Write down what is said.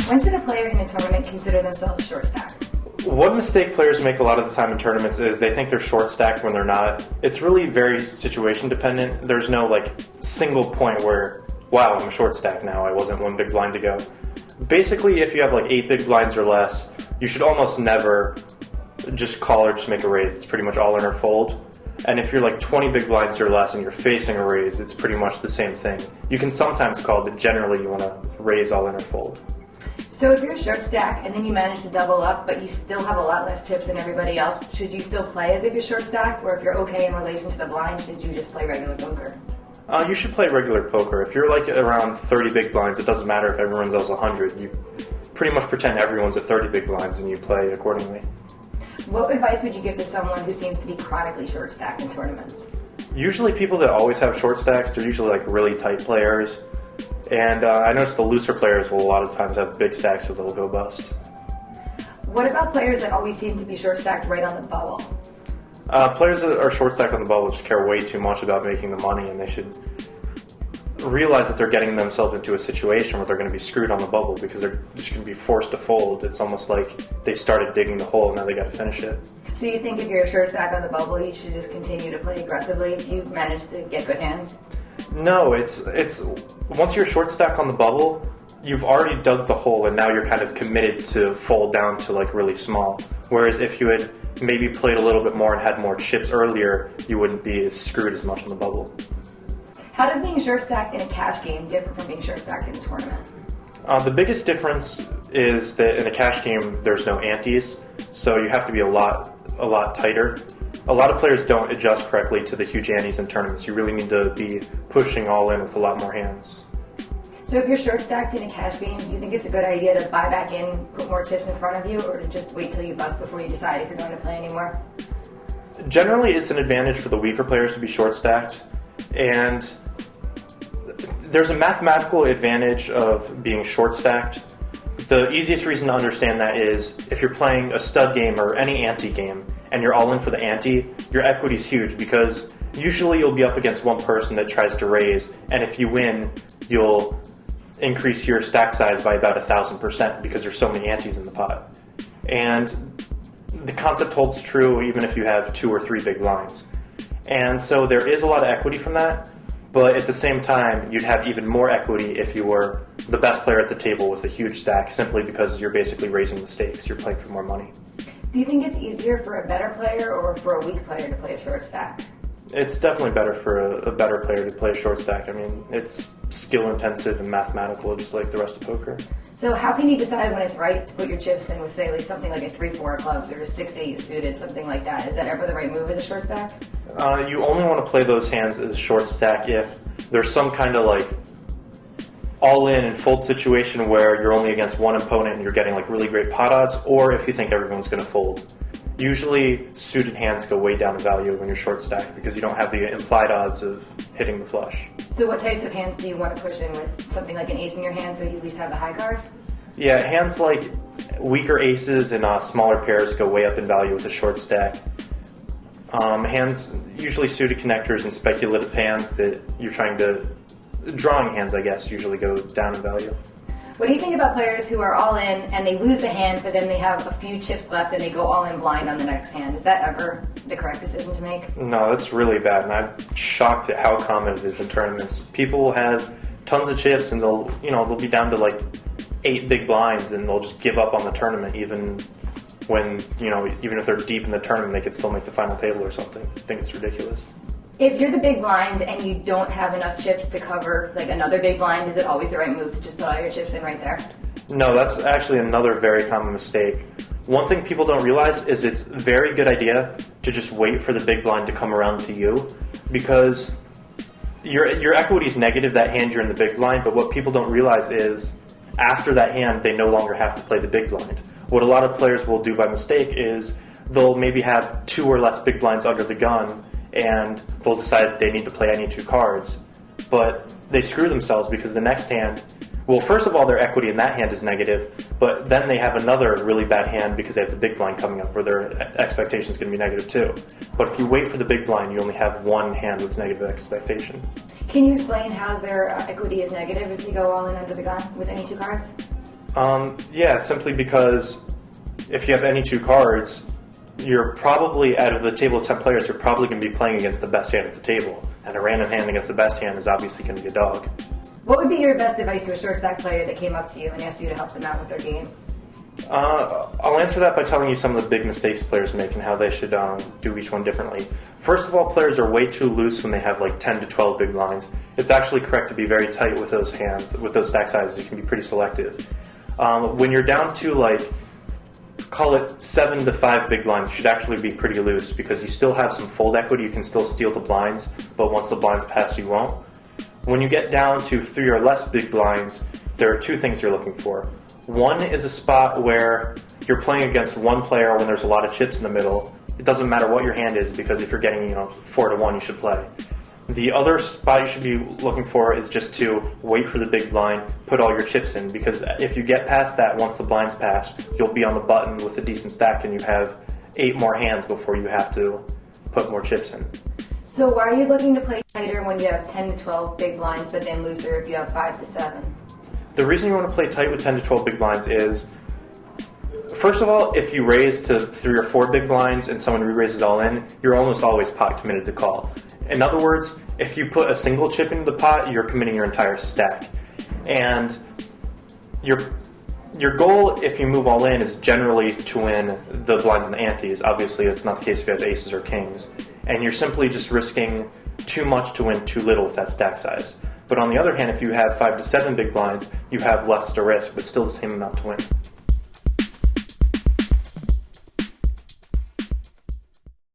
When should a player in a tournament consider themselves short-stacked? One mistake players make a lot of the time in tournaments is they think they're short-stacked when they're not. It's really very situation dependent. There's no single point where, wow, I'm short-stacked now, I wasn't one big blind to go. Basically, if you have 8 big blinds or less, you should almost never just call or just make a raise. It's pretty much all in or fold. And if you're 20 big blinds or less and you're facing a raise, it's pretty much the same thing. You can sometimes call, but generally you want to raise all in or fold. So if you're a short stack and then you manage to double up, but you still have a lot less chips than everybody else, should you still play as if you're short stacked? Or if you're okay in relation to the blind, should you just play regular poker? You should play regular poker. If you're around 30 big blinds, it doesn't matter if everyone's else 100. You pretty much pretend everyone's at 30 big blinds and you play accordingly. What advice would you give to someone who seems to be chronically short-stacked in tournaments? Usually people that always have short stacks, they're usually really tight players. And I noticed the looser players will a lot of times have big stacks so they'll go bust. What about players that always seem to be short-stacked right on the bubble? Players that are short stacked on the bubble just care way too much about making the money, and they should realize that they're getting themselves into a situation where they're going to be screwed on the bubble because they're just going to be forced to fold. It's almost like they started digging the hole and now they got to finish it. So you think if you're a short stack on the bubble, you should just continue to play aggressively if you manage to get good hands? No, it's once you're short stack on the bubble, you've already dug the hole and now you're kind of committed to fold down to really small. Whereas if you had maybe played a little bit more and had more chips earlier, you wouldn't be as screwed as much on the bubble. How does being short-stacked in a cash game differ from being short-stacked in a tournament? The biggest difference is that in a cash game, there's no antes, so you have to be a lot tighter. A lot of players don't adjust correctly to the huge antes in tournaments. You really need to be pushing all in with a lot more hands. So if you're short-stacked in a cash game, do you think it's a good idea to buy back in, put more chips in front of you, or to just wait till you bust before you decide if you're going to play anymore? Generally, it's an advantage for the weaker players to be short-stacked, and there's a mathematical advantage of being short-stacked. The easiest reason to understand that is if you're playing a stud game or any ante game and you're all in for the ante, your equity's huge because usually you'll be up against one person that tries to raise, and if you win, you'll increase your stack size by about 1,000% because there's so many antes in the pot. And the concept holds true even if you have 2 or 3 big blinds. And so there is a lot of equity from that. But at the same time, you'd have even more equity if you were the best player at the table with a huge stack, simply because you're basically raising the stakes. You're playing for more money. Do you think it's easier for a better player or for a weak player to play a short stack? It's definitely better for a better player to play a short stack. I mean, it's skill-intensive and mathematical, just like the rest of poker. So how can you decide when it's right to put your chips in with, say, something like a 3-4 clubs or a 6-8 suited, something like that? Is that ever the right move as a short stack? You only want to play those hands as a short stack if there's some kind of all-in and fold situation where you're only against one opponent and you're getting really great pot odds, or if you think everyone's going to fold. Usually suited hands go way down in value when you're short stacked because you don't have the implied odds of hitting the flush. So what types of hands do you want to push in with? Something like an ace in your hand so you at least have the high card? Yeah, hands like weaker aces and smaller pairs go way up in value with a short stack. Hands, usually suited connectors and speculative hands that you're trying to... Drawing hands, I guess, usually go down in value. What do you think about players who are all in and they lose the hand, but then they have a few chips left and they go all in blind on the next hand? Is that ever the correct decision to make? No, that's really bad, and I'm shocked at how common it is in tournaments. People will have tons of chips and they'll be down to 8 big blinds and they'll just give up on the tournament even when, even if they're deep in the tournament, they could still make the final table or something. I think it's ridiculous. If you're the big blind and you don't have enough chips to cover another big blind, is it always the right move to just put all your chips in right there? No, that's actually another very common mistake. One thing people don't realize is it's a very good idea to just wait for the big blind to come around to you because your equity is negative that hand you're in the big blind, but what people don't realize is after that hand, they no longer have to play the big blind. What a lot of players will do by mistake is they'll maybe have 2 or less big blinds under the gun and they'll decide they need to play any 2 cards. But they screw themselves because the next hand, well, first of all, their equity in that hand is negative, but then they have another really bad hand because they have the big blind coming up where their expectation is going to be negative too. But if you wait for the big blind, you only have one hand with negative expectation. Can you explain how their equity is negative if you go all in under the gun with any 2 cards? Yeah, simply because if you have any two cards, you're probably, out of the table of 10 players, you're probably going to be playing against the best hand at the table. And a random hand against the best hand is obviously going to be a dog. What would be your best advice to a short stack player that came up to you and asked you to help them out with their game? I'll answer that by telling you some of the big mistakes players make and how they should do each one differently. First of all, players are way too loose when they have like 10 to 12 big blinds. It's actually correct to be very tight with those hands, with those stack sizes. You can be pretty selective. When you're down to like, call it 7 to 5 big blinds, you should actually be pretty loose because you still have some fold equity. You can still steal the blinds, but once the blinds pass, you won't. When you get down to 3 or less big blinds, there are two things you're looking for. One is a spot where you're playing against one player when there's a lot of chips in the middle. It doesn't matter what your hand is because if you're getting 4 to 1, you should play. The other spot you should be looking for is just to wait for the big blind, put all your chips in, because if you get past that, once the blinds pass, you'll be on the button with a decent stack and you have 8 more hands before you have to put more chips in. So why are you looking to play tighter when you have 10 to 12 big blinds, but then looser if you have 5 to 7? The reason you want to play tight with 10 to 12 big blinds is, first of all, if you raise to 3 or 4 big blinds and someone re-raises all in, you're almost always pot committed to call. In other words, if you put a single chip into the pot, you're committing your entire stack. And your goal, if you move all in, is generally to win the blinds and the antes. Obviously, it's not the case if you have aces or kings. And you're simply just risking too much to win too little with that stack size. But on the other hand, if you have 5 to 7 big blinds, you have less to risk, but still the same amount to win.